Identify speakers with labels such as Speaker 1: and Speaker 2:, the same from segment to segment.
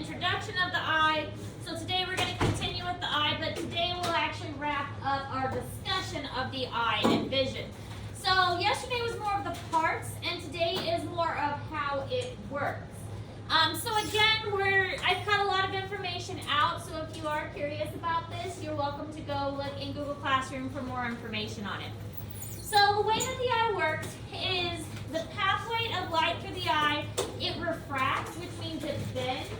Speaker 1: introduction of the eye. So today we're going to continue with the eye, but today we'll actually wrap up our discussion of the eye and vision. So yesterday was more of the parts, and today is more of how it works. So again, I've cut a lot of information out, so if you are curious about this, you're welcome to go look in Google Classroom for more information on it. So the way that the eye works is the pathway of light through the eye, it refracts, which means it bends,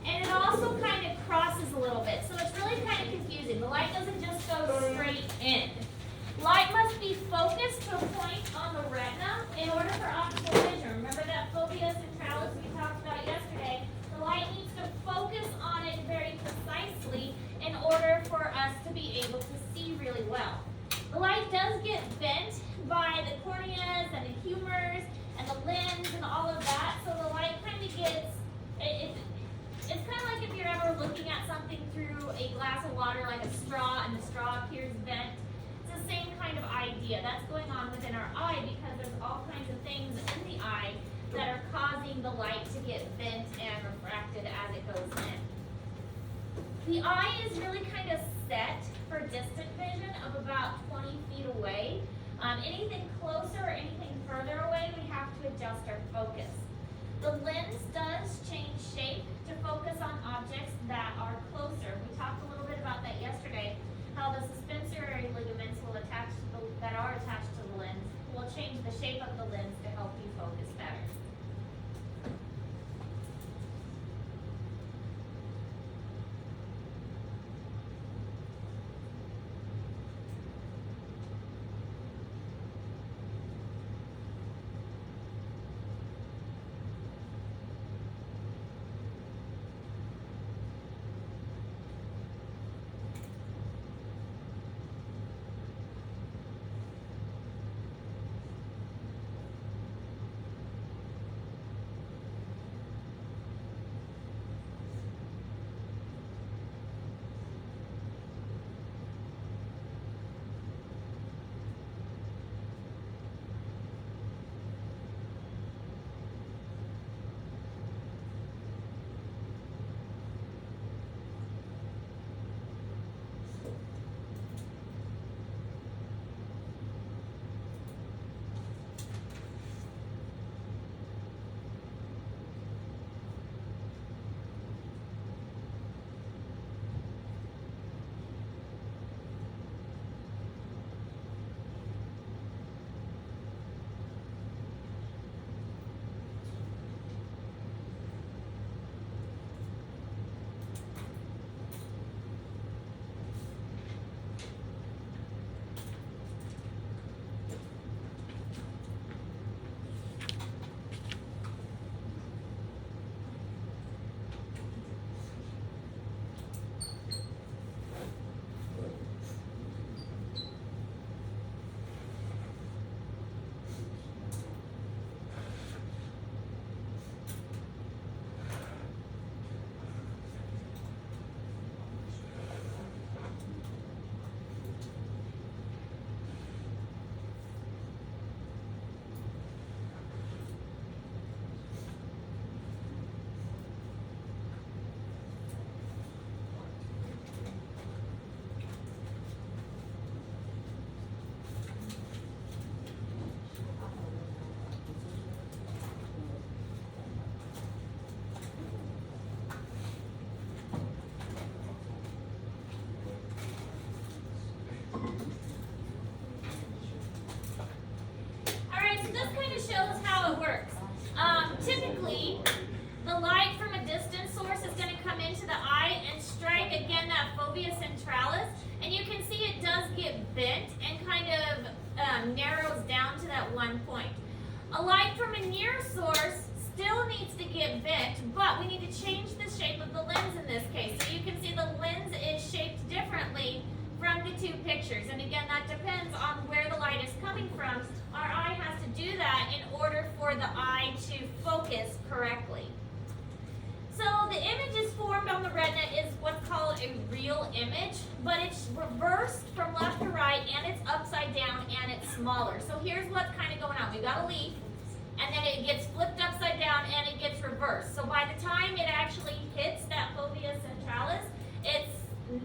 Speaker 1: and it also kind of crosses a little bit. So it's really kind of confusing. The light doesn't just go straight in. Light must be focused to a point on the retina in order for optical vision. Remember that fovea centralis we talked about yesterday? The light needs to focus on it very precisely in order for us to be able to see really well. The light does get bent by the corneas and the humors and the lens and all of that, so the light kind of gets, it's kind of like if you're ever looking at something through a glass of water like a straw and the straw appears bent. It's the same kind of idea that's going on within our eye because there's all kinds of things in the eye that are causing the light to get bent and refracted as it goes in. The eye is really kind of set for distant vision of about 20 feet away. Anything closer or anything further away, we have to adjust our focus. The lens does change shape to focus on objects that are closer. We talked a little bit about that yesterday, how the suspensory ligaments will that are attached to the lens will change the shape of the lens to help you focus better. Shows how it works. Typically, the light from a distant source is going to come into the eye and strike again that fovea centralis, and you can see it does get bent and kind of narrows down to that one point. A light from a near source still needs to get bent, but we need to change the shape of the lens in this case. So you can see the lens is shaped differently from the two pictures, and again that depends on where the light is coming from. Our eye has to do that in order for the eye to focus correctly. So the image is formed on the retina is what's called a real image, but it's reversed from left to right, and it's upside down, and it's smaller. So here's what's kind of going on. We've got a leaf, and then it gets flipped upside down and it gets reversed. So by the time it actually hits that fovea centralis, it's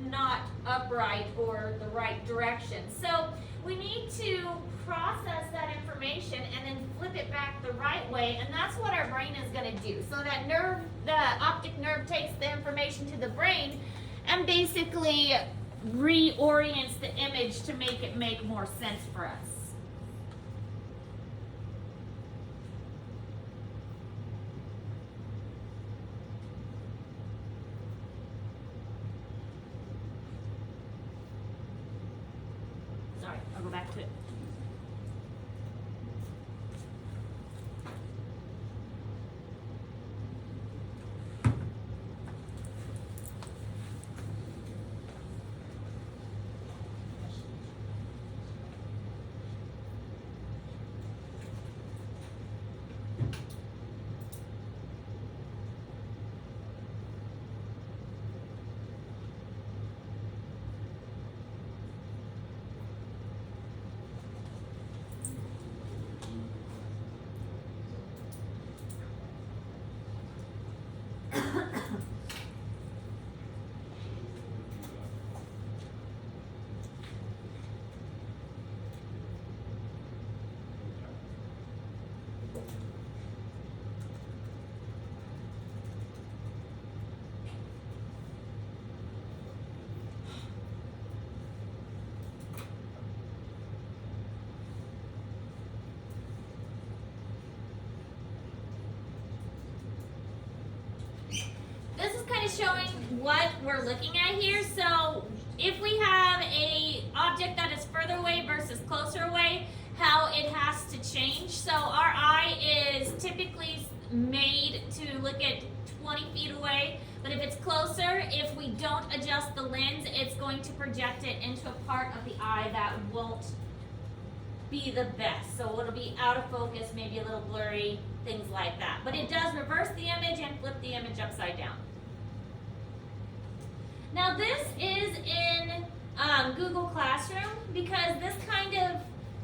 Speaker 1: not upright or the right direction. So we need to process that information and then flip it back the right way, and that's what our brain is going to do. So that nerve, the optic nerve, takes the information to the brain and basically reorients the image to make it make more sense for us. Sorry, I'll go back to it. Showing what we're looking at here. So if we have a object that is further away versus closer away, how it has to change. So our eye is typically made to look at 20 feet away, but if it's closer, if we don't adjust the lens, it's going to project it into a part of the eye that won't be the best. So it'll be out of focus, maybe a little blurry, things like that. But it does reverse the image and flip the image upside down. Now this is in Google Classroom because this kind of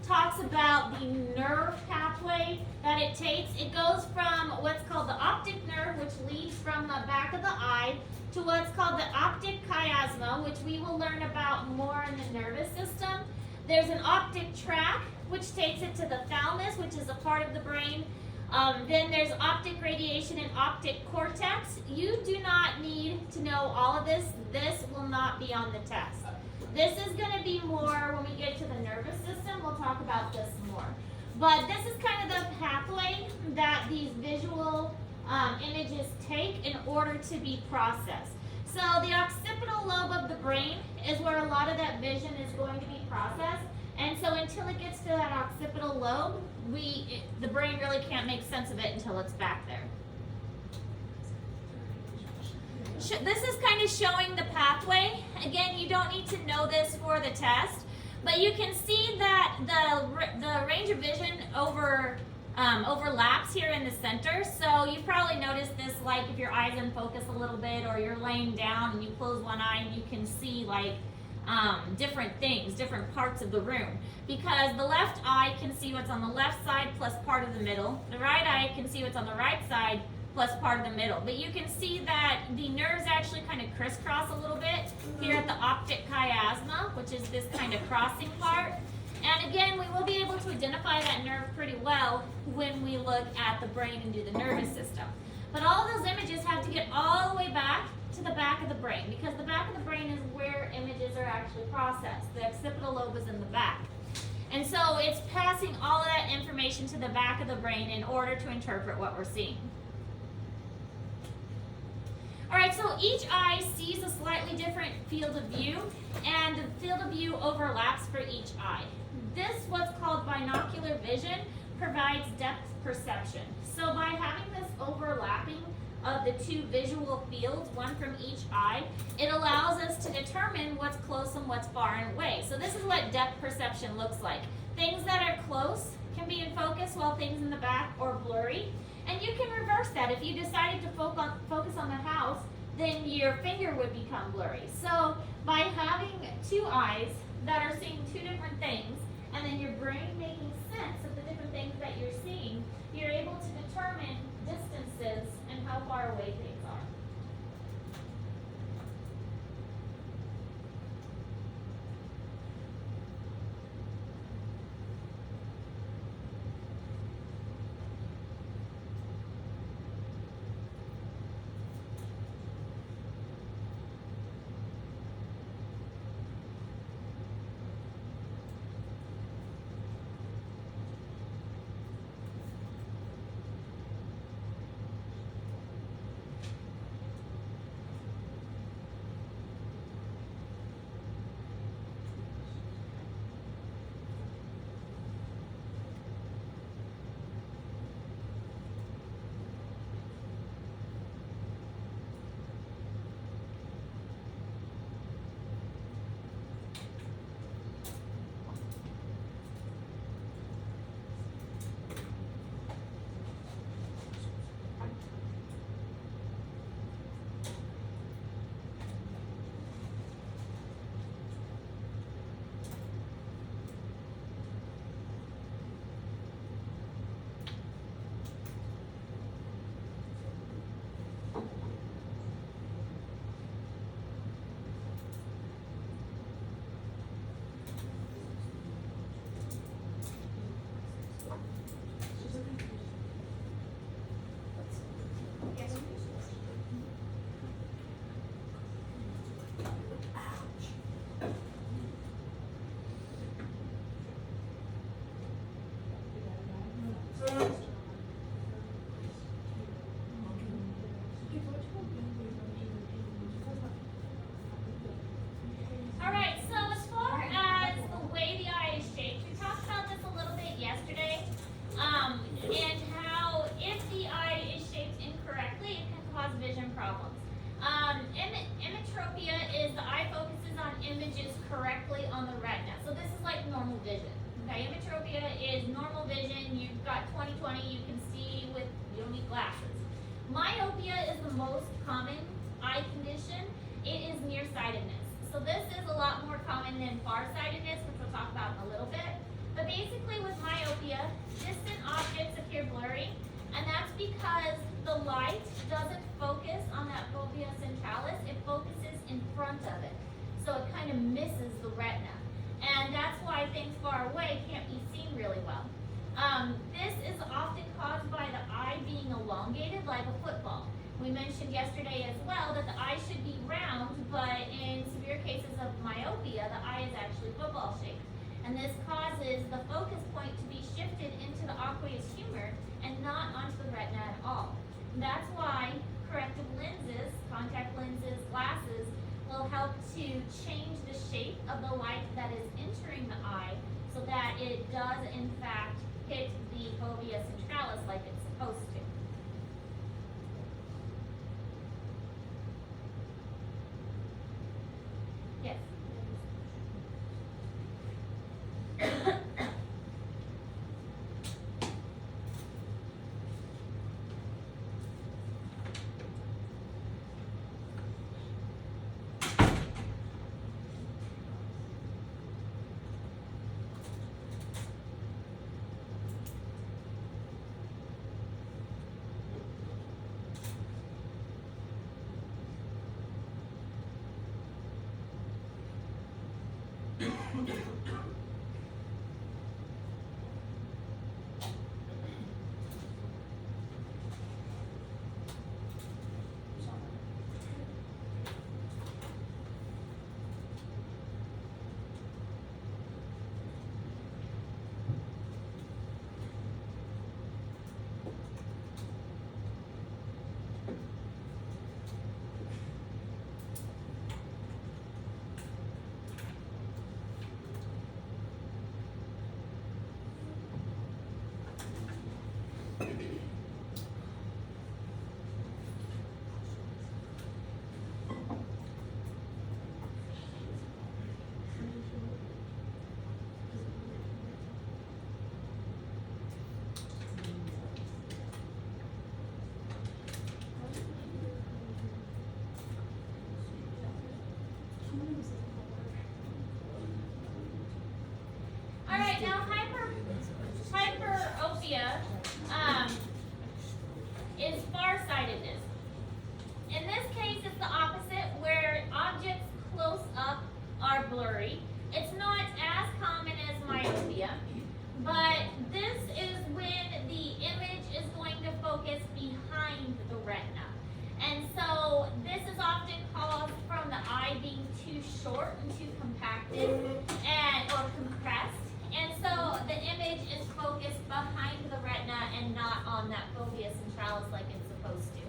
Speaker 1: talks about the nerve pathway that it takes. It goes from what's called the optic nerve, which leads from the back of the eye, to what's called the optic chiasma, which we will learn about more in the nervous system. There's an optic tract, which takes it to the thalamus, which is a part of the brain. Then there's optic radiation and optic cortex. You do not need to know all of this. This will not be on the test. This is going to be more when we get to the nervous system. We'll talk about this more. But this is kind of the pathway that these visual images take in order to be processed. So the occipital lobe of the brain is where a lot of that vision is going to be processed. And so until it gets to that occipital lobe, the brain really can't make sense of it until it's back there. This is kind of showing the pathway. Again, you don't need to know this for the test, but you can see that the range of vision overlaps here in the center. So you probably noticed this, like if your eye's in focus a little bit, or you're laying down and you close one eye and you can see like different things, different parts of the room. Because the left eye can see what's on the left side plus part of the middle. The right eye can see what's on the right side plus part of the middle. But you can see that the nerves actually kind of crisscross a little bit here at the optic chiasma, which is this kind of crossing part. And again, we will be able to identify that nerve pretty well when we look at the brain and do the nervous system. But all those images have to get all the way back to the back of the brain, because the back of the brain is where images are actually processed. The occipital lobe is in the back. And so it's passing all of that information to the back of the brain in order to interpret what we're seeing. All right, so each eye sees a slightly different field of view, and the field of view overlaps for each eye. This, what's called binocular vision, provides depth perception. So by having this overlapping of the two visual fields, one from each eye, it allows us to determine what's close and what's far and away. So this is what depth perception looks like. Things that are close can be in focus, while things in the back are blurry. And you can reverse that. If you decided to focus on the house, then your finger would become blurry. So by having two eyes that are seeing two different things, and then your brain making sense of the different things that you're seeing, you're able Alright, so as far as the way the eye is shaped, we talked about this a little bit yesterday, and how if the eye is shaped incorrectly, it can cause vision problems. Emmetropia is the eye focuses on images correctly on the retina. So this is like normal vision. Okay, emmetropia is normal vision. You've got 20/20, you can see with, you don't need glasses. Myopia is the most common eye condition. It is nearsightedness. So this is a lot more common than farsightedness, which we'll talk about in a little bit. But basically with myopia, distant objects appear blurry, and that's because the light doesn't focus on that fovea centralis, it focuses in front of it. So it kind of misses the retina. And that's why things far away can't be seen really well. This is often caused by the eye being elongated like a football. We mentioned yesterday as well that the eye should be round, but in severe cases of myopia, the eye is actually football shaped. And this causes the focus point to be shifted into the aqueous humor and not onto the retina at all. And that's why corrective lenses, contact lenses, glasses, will help to change the shape of the light that is entering the eye so that it does in fact hit the fovea centralis like it's supposed to. Yes. Alright, now hyperopia is farsightedness. In this case, it's the opposite, where objects close up are blurry. It's not as common as myopia, but this is when the image is going to focus behind the retina. And so this is often caused from the eye being too short and too compacted or compressed. And so the image is focused behind the retina and not on that fovea centralis like it's supposed to.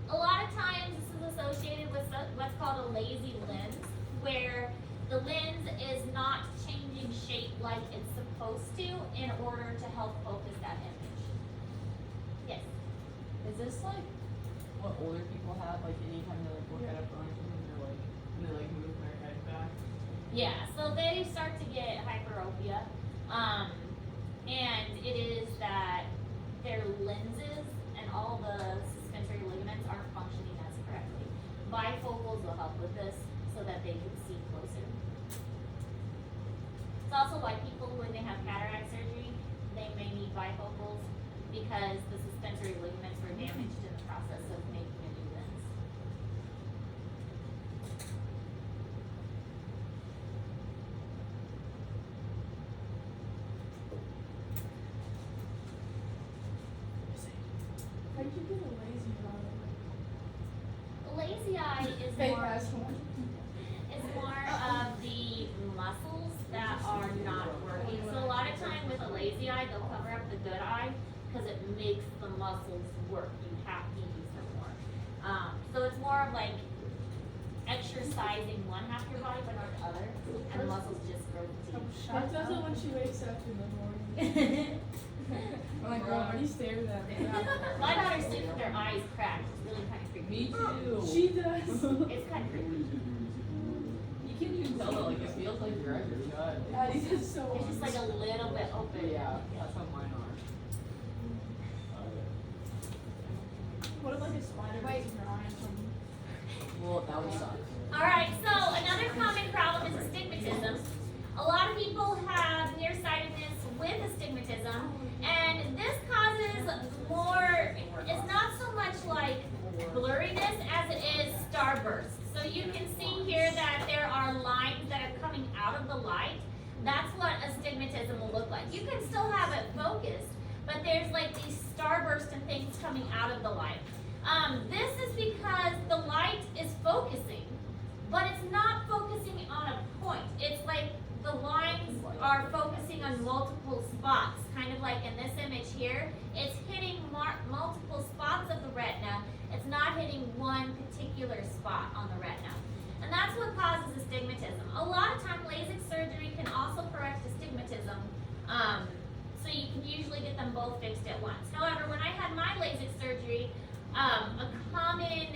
Speaker 1: A lot of times this is associated with what's called a lazy lens, where the lens is not changing shape like it's supposed to in order to help focus that image. Yes?
Speaker 2: Is this like what older people have, like anytime they like look at a phone or something, they're like, when they like move their head back?
Speaker 1: Yeah, so they start to get hyperopia, and it is that their lenses and all the suspensory ligaments aren't functioning as correctly. Bifocals will help with this so that they can see closer. It's also why people, when they have cataract surgery, they may need bifocals because the suspensory ligaments were damaged in the process of making a new lens.
Speaker 3: How did you get a lazy eye?
Speaker 1: The lazy eye is
Speaker 3: Fake
Speaker 1: more
Speaker 3: ass one.
Speaker 1: of the muscles that are not working. So a lot of eye, they'll cover up the good eye because it makes the muscles work. You have to use them more. So it's more of like exercising one half your body but not the other, and the muscles just grow deep.
Speaker 3: She does it when she wakes up in the morning. I'm like, girl, already stared at me.
Speaker 1: My daughter sleeps with her eyes cracked. It's really kind of
Speaker 2: Me
Speaker 1: creepy.
Speaker 2: too.
Speaker 3: She does.
Speaker 1: It's kind of creepy.
Speaker 2: You can't even tell though, like it feels like your eyes are shut.
Speaker 3: Addie's is so
Speaker 1: It's just like a little bit open.
Speaker 2: Yeah, that's how mine are.
Speaker 3: What if like a spider bites in her eye or something?
Speaker 2: Well, that would suck.
Speaker 1: Alright, so another common problem is astigmatism. A lot of people have nearsightedness with astigmatism, and this causes more, it's not so much like blurriness as it is starbursts. So you can see here that there are lines that are coming out of the light. That's what astigmatism will look like. You can still have it focused, but there's like these starbursts and things coming out of the light. This is because the light is focusing, but it's not focusing on a point. It's like the lines are focusing on multiple spots, kind of like in this image here. It's hitting multiple spots of the retina. It's not hitting one particular spot on the retina. And that's what causes astigmatism. A lot of time LASIK surgery can also correct astigmatism. So you can usually get them both fixed at once. However, when I had my LASIK surgery, a common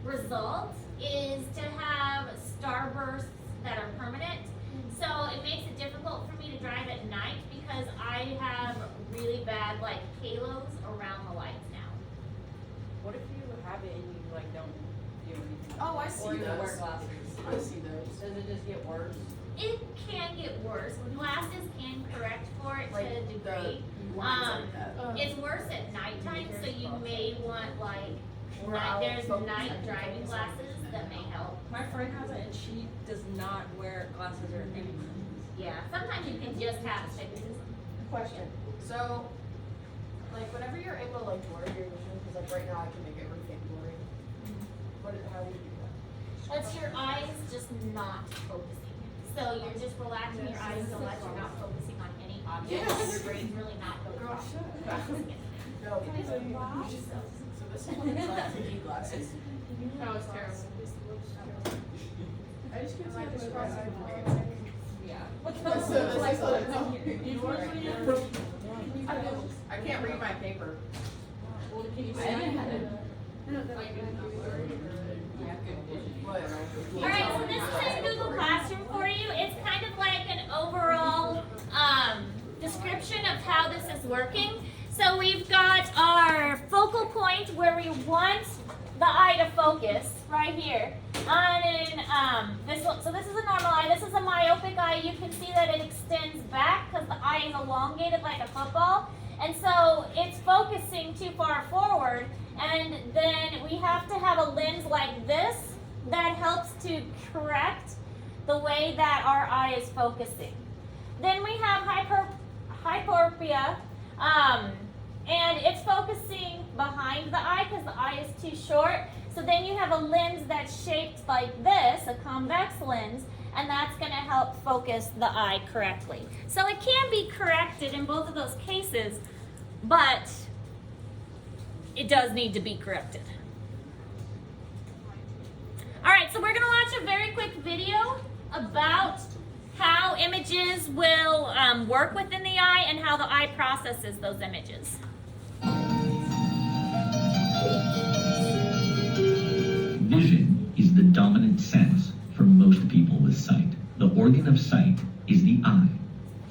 Speaker 1: result is to have starbursts that are permanent. So it makes it difficult for me to drive at night because I have really bad like halos around the lights now.
Speaker 2: What if you have it and you like don't do anything?
Speaker 3: Oh, I
Speaker 2: Or
Speaker 3: see
Speaker 2: you wear
Speaker 3: those.
Speaker 2: glasses?
Speaker 3: I see those.
Speaker 2: Does it just get worse?
Speaker 1: It can get worse. Glasses can correct for it to a degree. It's worse at nighttime, so you may want like there's night driving glasses that may help.
Speaker 4: My friend has it and she does not wear glasses or anything.
Speaker 1: Yeah, sometimes you can just have astigmatism.
Speaker 5: Question. So, like, whenever you're able to like blur your vision, because like right now I can make everything blurry. How do you do that?
Speaker 1: That's your eyes just not focusing. So you're just relaxing your eyes so much you're not focusing on any object.
Speaker 5: Yes.
Speaker 1: Your brain's really not
Speaker 3: Girl,
Speaker 1: focused on
Speaker 3: shut
Speaker 1: anything.
Speaker 5: No, because so this is one of the glasses. glasses.
Speaker 2: No, it's terrible.
Speaker 3: I just can't see
Speaker 5: Like,
Speaker 3: the
Speaker 5: this
Speaker 3: cross
Speaker 5: right
Speaker 3: eye.
Speaker 2: Yeah.
Speaker 5: I can't read my paper.
Speaker 2: Well, can you see? I haven't had it. Like, it's not blurry. I have good vision.
Speaker 5: Whatever.
Speaker 1: Alright, so this is in Google Classroom for you. It's kind of like an overall description of how this is working. So we've got our focal point where we want the eye to focus right here. On this one, so this is a normal eye. This is a myopic eye. You can see that it extends back because the eye is elongated like a football, and so it's focusing too far forward. And then we have to have a lens like this that helps to correct the way that our eye is focusing. Then we have hyperopia, and it's focusing behind the eye because the eye is too short. So then you have a lens that's shaped like this, a convex lens, and that's going to help focus the eye correctly. So it can be corrected in both of those cases, but it does need to be corrected. All right, so we're going to watch a very quick video about how images will work within the eye and how the eye processes those images.
Speaker 6: Vision is the dominant sense for most people with sight. The organ of sight is the eye.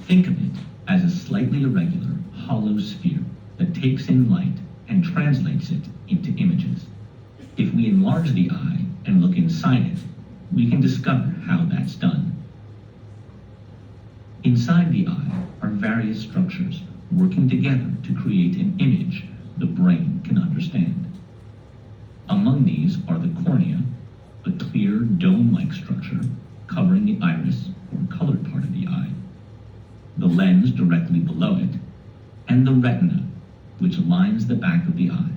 Speaker 6: Think of it as a slightly irregular, hollow sphere that takes in light and translates it into images. If we enlarge the eye and look inside it, we can discover how that's done. Inside the eye are various structures working together to create an image the brain can understand. Among these are the cornea, a clear dome-like structure covering the iris or colored part of the eye, the lens directly below it, and the retina, which lines the back of the eye.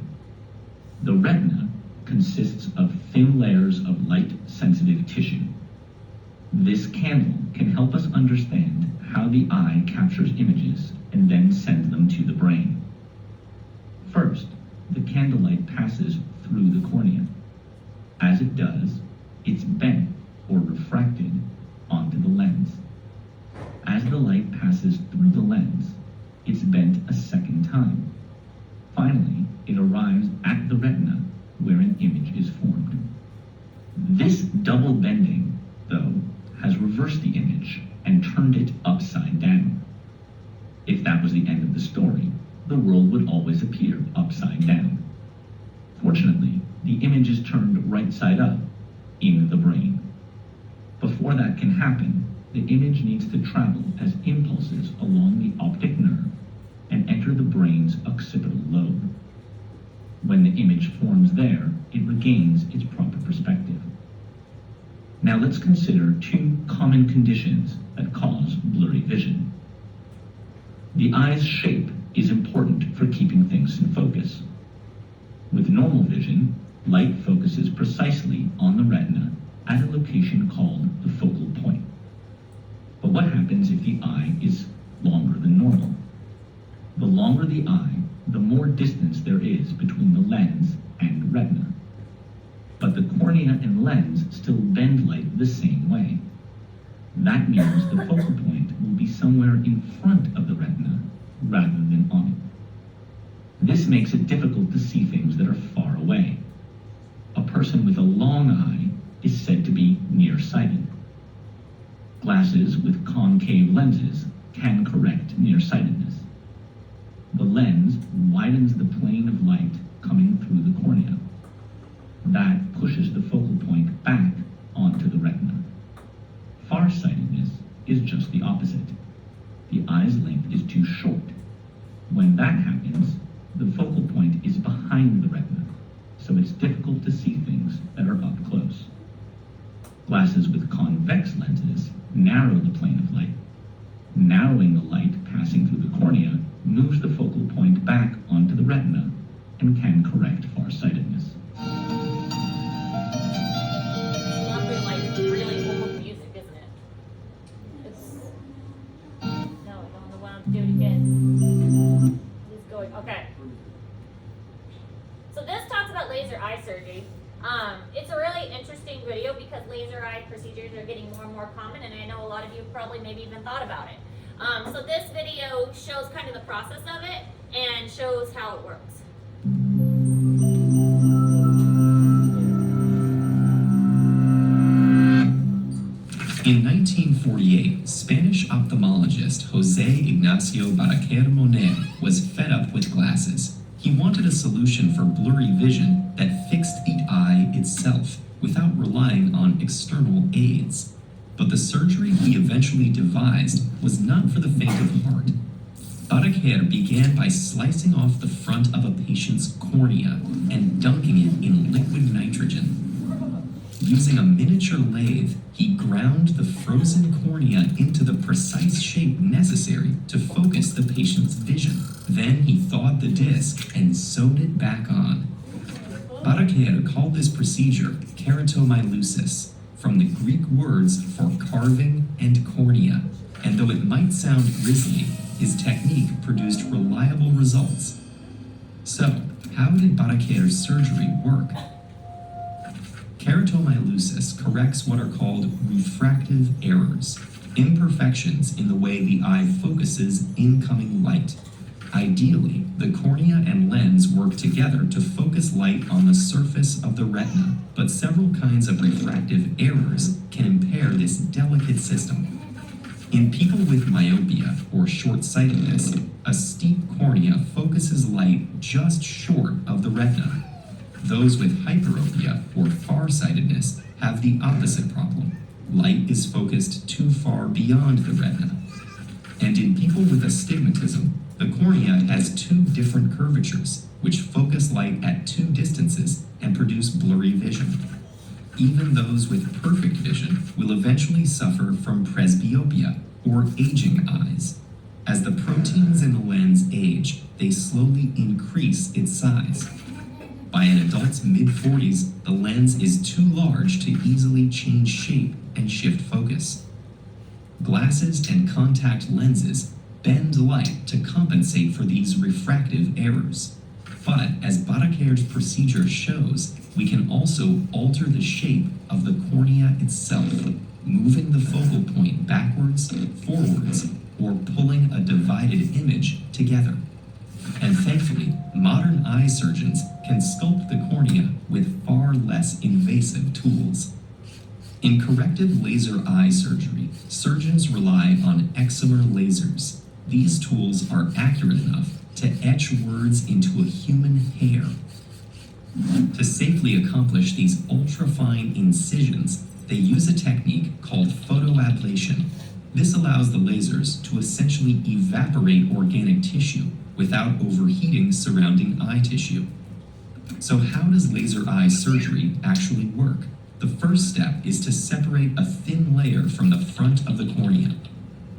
Speaker 6: The retina consists of thin layers of light-sensitive tissue. This candle can help us understand how the eye captures images and then send them to the brain. First, the candlelight passes through the cornea. As it does, it's bent or refracted onto the lens. As the light passes through the lens, it's bent a second time. Finally, it arrives at the retina where an image is formed. This double bending, though, has reversed the image and turned it upside down. If that was the end of the story, the world would always appear upside down. Fortunately, the image is turned right side up in the brain. Before that can happen, the image needs to travel as impulses along the optic nerve and enter the brain's occipital lobe. When the image forms there, it regains its proper perspective. Now let's consider two common conditions that cause blurry vision. The eye's shape is important for keeping things in focus. With normal vision, light focuses precisely on the retina at a location called the focal point. But what happens if the eye is longer than normal? The longer the eye, the more distance there is between the lens and retina. But the cornea and lens still bend light the same way. That means the focal point will be somewhere in front of the retina rather than on it. This makes it difficult to see things that are far away. A person with a long eye is said to be nearsighted. Glasses with concave lenses can correct nearsightedness. The lens widens the plane of light coming through the cornea. That pushes the focal point back onto the retina. Farsightedness is just the opposite. The eye's length is too short. When that happens, the focal point is behind the retina, so it's difficult to see things that are up close. Glasses with convex lenses narrow the plane of light. Narrowing the light passing through the cornea moves the focal point back onto the retina and can correct farsightedness.
Speaker 1: Lovely, like really old music, isn't it? It's no, I don't know when to do it again. It's going okay. So this talks about laser eye surgery. It's a really interesting video because laser eye procedures are getting more and more common, and I know a lot of you probably maybe even thought about it. So this video shows kind of the process of it and shows how it works.
Speaker 7: In 1948, Spanish ophthalmologist Jose Ignacio Baraquer Monet was fed up with glasses. He wanted a solution for blurry vision that fixed the eye itself without relying on external aids. But the surgery he eventually devised was not for the faint of heart. Baraquer began by slicing off the front of a patient's cornea and dunking it in liquid nitrogen. Using a miniature lathe, he ground the frozen cornea into the precise shape necessary to focus the patient's vision. Then he thawed the disc and sewed it back on. Baraquer called this procedure keratomylusis, from the Greek words for carving and cornea, and though it might sound grisly, his technique produced reliable results. So, how did Baraquer's surgery work? Keratomylusis corrects what are called refractive errors, imperfections in the way the eye focuses incoming light. Ideally, the cornea and lens work together to focus light on the surface of the retina, but several kinds of refractive errors can impair this delicate system. In people with myopia or short-sightedness, a steep cornea focuses light just short of the retina. Those with hyperopia or farsightedness have the opposite problem. Light is focused too far beyond the retina. And in people with astigmatism, the cornea has two different curvatures, which focus light at two distances and produce blurry vision. Even those with perfect vision will eventually suffer from presbyopia, or aging eyes. As the proteins in the lens age, they slowly increase its size. By an adult's mid-40s, the lens is too large to easily change shape and shift focus. Glasses and contact lenses bend light to compensate for these refractive errors. But as Batacare's procedure shows, we can also alter the shape of the cornea itself, moving the focal point backwards, forwards, or pulling a divided image together. And thankfully, modern eye surgeons can sculpt the cornea with far less invasive tools. In corrective laser eye surgery, surgeons rely on excimer lasers. These tools are accurate enough to etch words into a human hair. To safely accomplish these ultrafine incisions, they use a technique called photoablation. This allows the lasers to essentially evaporate organic tissue without overheating surrounding eye tissue. So how does laser eye surgery actually work? The first step is to separate a thin layer from the front of the cornea.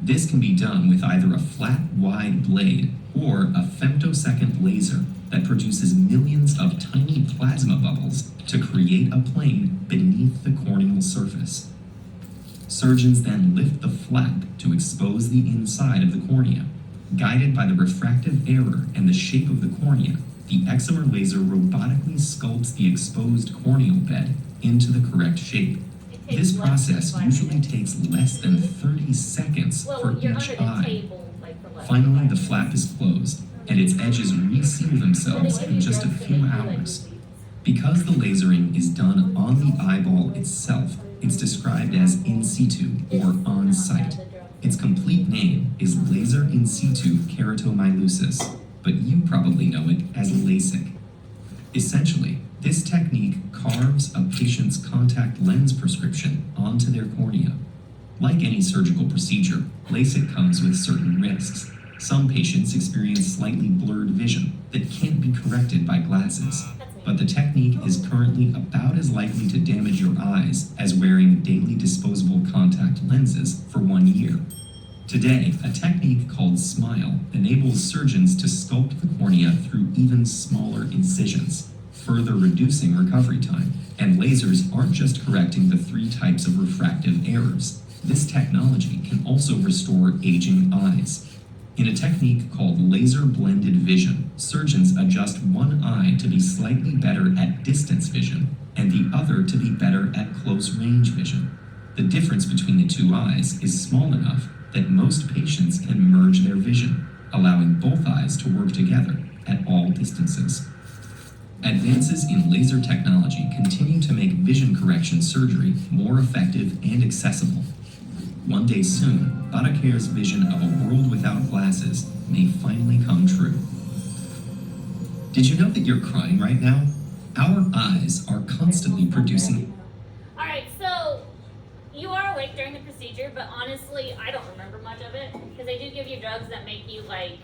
Speaker 7: This can be done with either a flat, wide blade or a femtosecond laser that produces millions of tiny plasma bubbles to create a plane beneath the corneal surface. Surgeons then lift the flap to expose the inside of the cornea. Guided by the refractive error and the shape of the cornea, the excimer laser robotically sculpts the exposed corneal bed into the correct shape.
Speaker 1: It takes
Speaker 7: This
Speaker 1: less
Speaker 7: process
Speaker 1: than 5
Speaker 7: usually
Speaker 1: minutes.
Speaker 7: takes less than 30 seconds
Speaker 1: Well,
Speaker 7: for
Speaker 1: you're
Speaker 7: each
Speaker 1: under the
Speaker 7: eye.
Speaker 1: table, like, for less than
Speaker 7: Finally,
Speaker 1: 5
Speaker 7: the flap
Speaker 1: minutes.
Speaker 7: is closed, and its edges reseal themselves in just a few hours. Because the lasering is done on the eyeball itself, it's described as in situ or on site. Its complete name is laser in situ keratomylusis, but you probably know it as LASIK. Essentially, this technique carves a patient's contact lens prescription onto their cornea. Like any surgical procedure, LASIK comes with certain risks. Some patients experience slightly blurred vision that can't be corrected by glasses. But the technique is currently about as likely to damage your eyes as wearing daily disposable contact lenses for 1 year. Today, a technique called SMILE enables surgeons to sculpt the cornea through even smaller incisions, further reducing recovery time. And lasers aren't just correcting the 3 types of refractive errors. This technology can also restore aging eyes. In a technique called laser blended vision, surgeons adjust one eye to be slightly better at distance vision and the other to be better at close range vision. The difference between the 2 eyes is small enough that most patients can merge their vision, allowing both eyes to work together at all distances. Advances in laser technology continue to make vision correction surgery more effective and accessible. One day soon, Batacare's vision of a world without glasses may finally come true. Did you know that you're crying right now? Our eyes are constantly producing.
Speaker 1: Alright, so you are awake during the procedure, but honestly, I don't remember much of it because they do give you drugs that make you like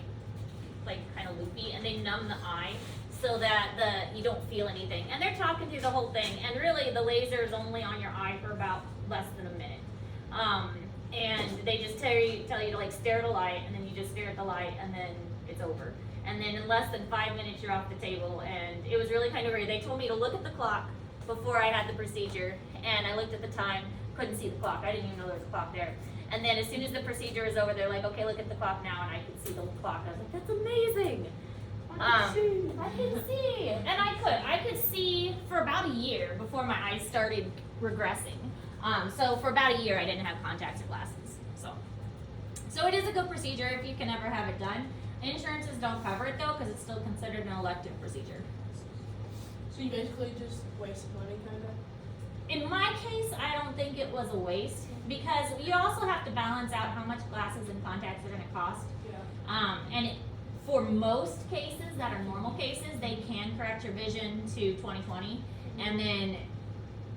Speaker 1: kind of loopy, and they numb the eye so that you don't feel anything. And they're talking through the whole thing, and really the laser is only on your eye for about less than a minute. And they just tell you to like stare at a light, and then you just stare at the light, and then it's over. And then in less than 5 minutes, you're off the table. And it was really kind of weird. They told me to look at the clock before I had the procedure, and I looked at the time, couldn't see the clock. I didn't even know there was a clock there. And then as soon as the procedure was over, they're like, okay, look at the clock now, and I could see the clock. I was like, that's amazing. I can see, and I could see for about a year before my eyes started regressing. So for about a year, I didn't have contacts or glasses. So it is a good procedure if you can ever have it done. Insurances don't cover it though, because it's still considered an elective procedure.
Speaker 3: So you basically just wasted money, kind of?
Speaker 1: In my case, I don't think it was a waste, because you also have to balance out how much glasses and contacts are going to cost.
Speaker 3: Yeah.
Speaker 1: For most cases that are normal cases, they can correct your vision to 20/20, and then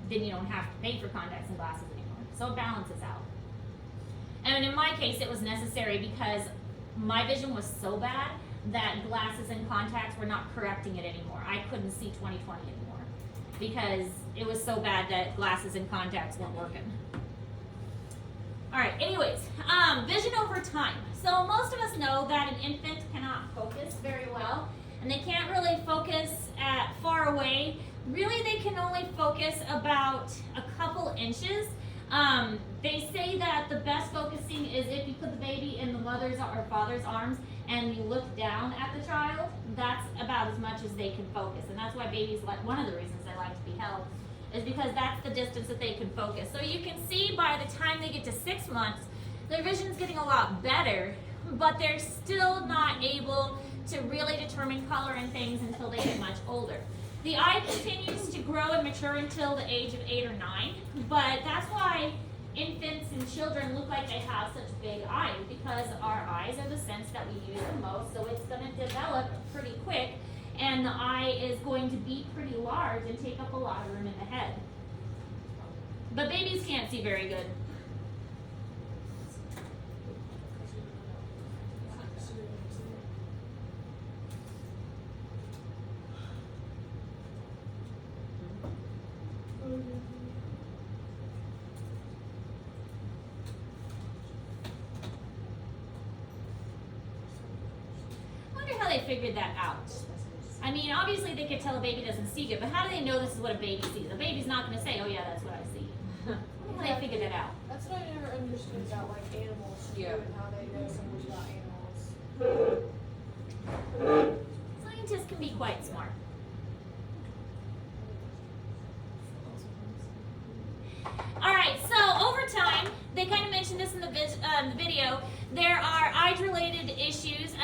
Speaker 1: you don't have to pay for contacts and glasses anymore. So it balances out. And in my case, it was necessary because my vision was so bad that glasses and contacts were not correcting it anymore. I couldn't see 20/20 anymore because it was so bad that glasses and contacts weren't working. All right, anyways, vision over time. So most of us know that an infant cannot focus very well, and they can't really focus at far away. Really, they can only focus about a couple inches They say that the best focusing is if you put the baby in the mother's or father's arms and you look down at the child. That's about as much as they can focus, and that's why babies like, one of the reasons they like to be held is because that's the distance that they can focus. So you can see by the time they get to 6 months, their vision's getting a lot better, but they're still not able to really determine color and things until they get much older. The eye continues to grow and mature until the age of 8 or 9, but that's why infants and children look like they have such big eyes, because our eyes are the sense that we use the most, so it's going to develop pretty quick, and the eye is going to be pretty large and take up a lot of room in the head. But babies can't see very good. They figured that out. I mean, obviously they could tell a baby doesn't see good, but how do they know this is what a baby sees? A baby's not going to say, oh yeah, that's what I see. How do they figure that out?
Speaker 5: That's what I never understood about like animals too,
Speaker 2: Yeah.
Speaker 5: and how they know so much about animals.
Speaker 1: Scientists can be quite smart. Alright, so over time, they kind of mentioned this in the video, there are eye-related issues.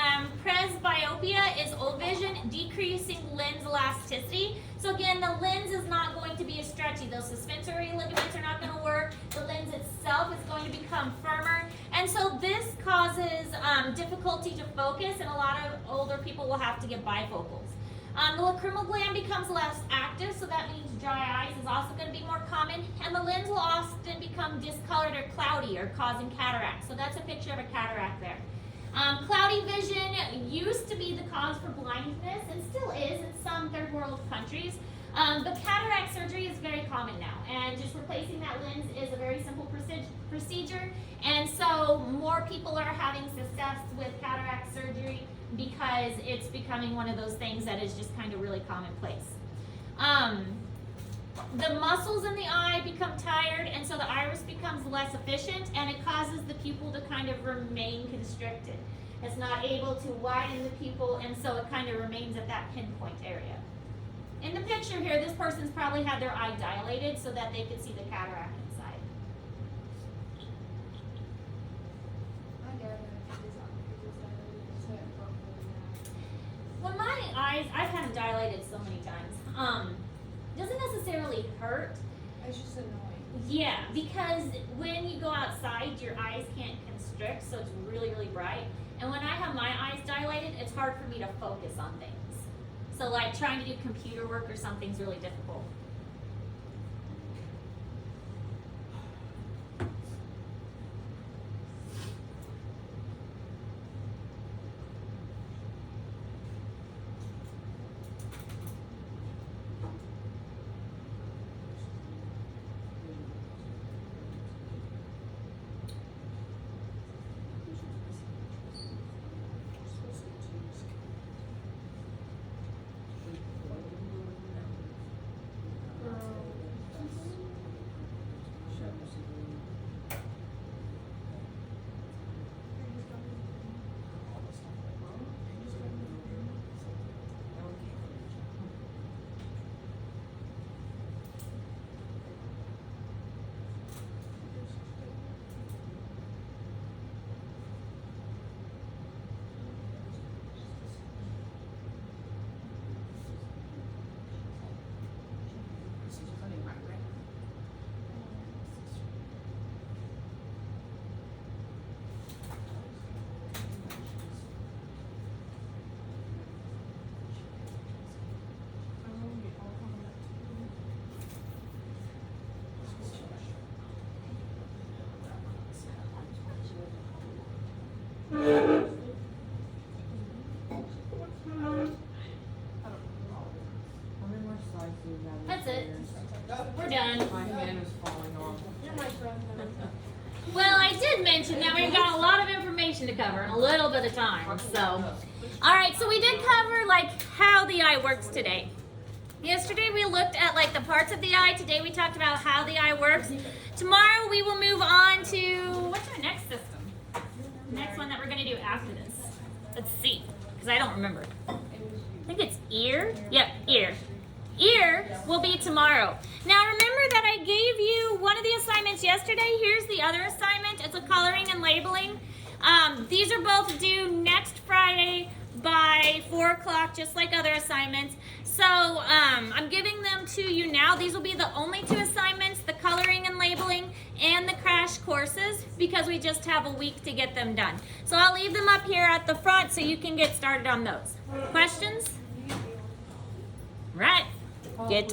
Speaker 1: Presbyopia is old vision, decreasing lens elasticity. So again, the lens is not going to be as stretchy. Those suspensory ligaments are not going to work. The lens itself is going to become firmer. And so this causes difficulty to focus, and a lot of older people will have to get bifocals. The lacrimal gland becomes less active, so that means dry eyes is also going to be more common, and the lens will often become discolored or cloudy, or causing cataract. So that's a picture of a cataract there. Cloudy vision used to be the cause for blindness, and still is in some third world countries. But cataract surgery is very common now, and just replacing that lens is a very simple procedure. And so more people are having success with cataract surgery because it's becoming one of those things that is just kind of really commonplace. The muscles in the eye become tired, and so the iris becomes less efficient, and it causes the pupil to kind of remain constricted. It's not able to widen the pupil, and so it kind of remains at that pinpoint area. In the picture here, this person's probably had their eye dilated so that they could see the cataract inside.
Speaker 5: My dad had his eyes properly.
Speaker 1: When my eyes, I've had them dilated so many times, doesn't necessarily hurt.
Speaker 5: It's just annoying.
Speaker 1: Yeah, because when you go outside, your eyes can't constrict, so it's really, really bright. And when I have my eyes dilated, it's hard for me to focus on things. So like trying to do computer work or something's really difficult. That's it. We're done.
Speaker 2: My hand is falling off.
Speaker 5: You're my friend.
Speaker 1: Well, I did mention that we've got a lot of information to cover in a little bit of time. So, all right. So we did cover like how the eye works today. Yesterday we looked at like the parts of the eye. Today we talked about how the eye works. Tomorrow we will move on to, what's our next system? Next one that we're gonna do after this. Let's see, because I don't remember. I think it's ear. Yep, ear. Ear will be tomorrow. Now remember that I gave you one of the assignments yesterday. Here's the other assignment. It's a coloring and labeling. These are both due next Friday by 4 o'clock, just like other assignments. So I'm giving them to you now. These will be the only 2 assignments, the coloring and labeling and the crash courses, because we just have a week to get them done. So I'll leave them up here at the front so you can get started on those. Questions? Right. Get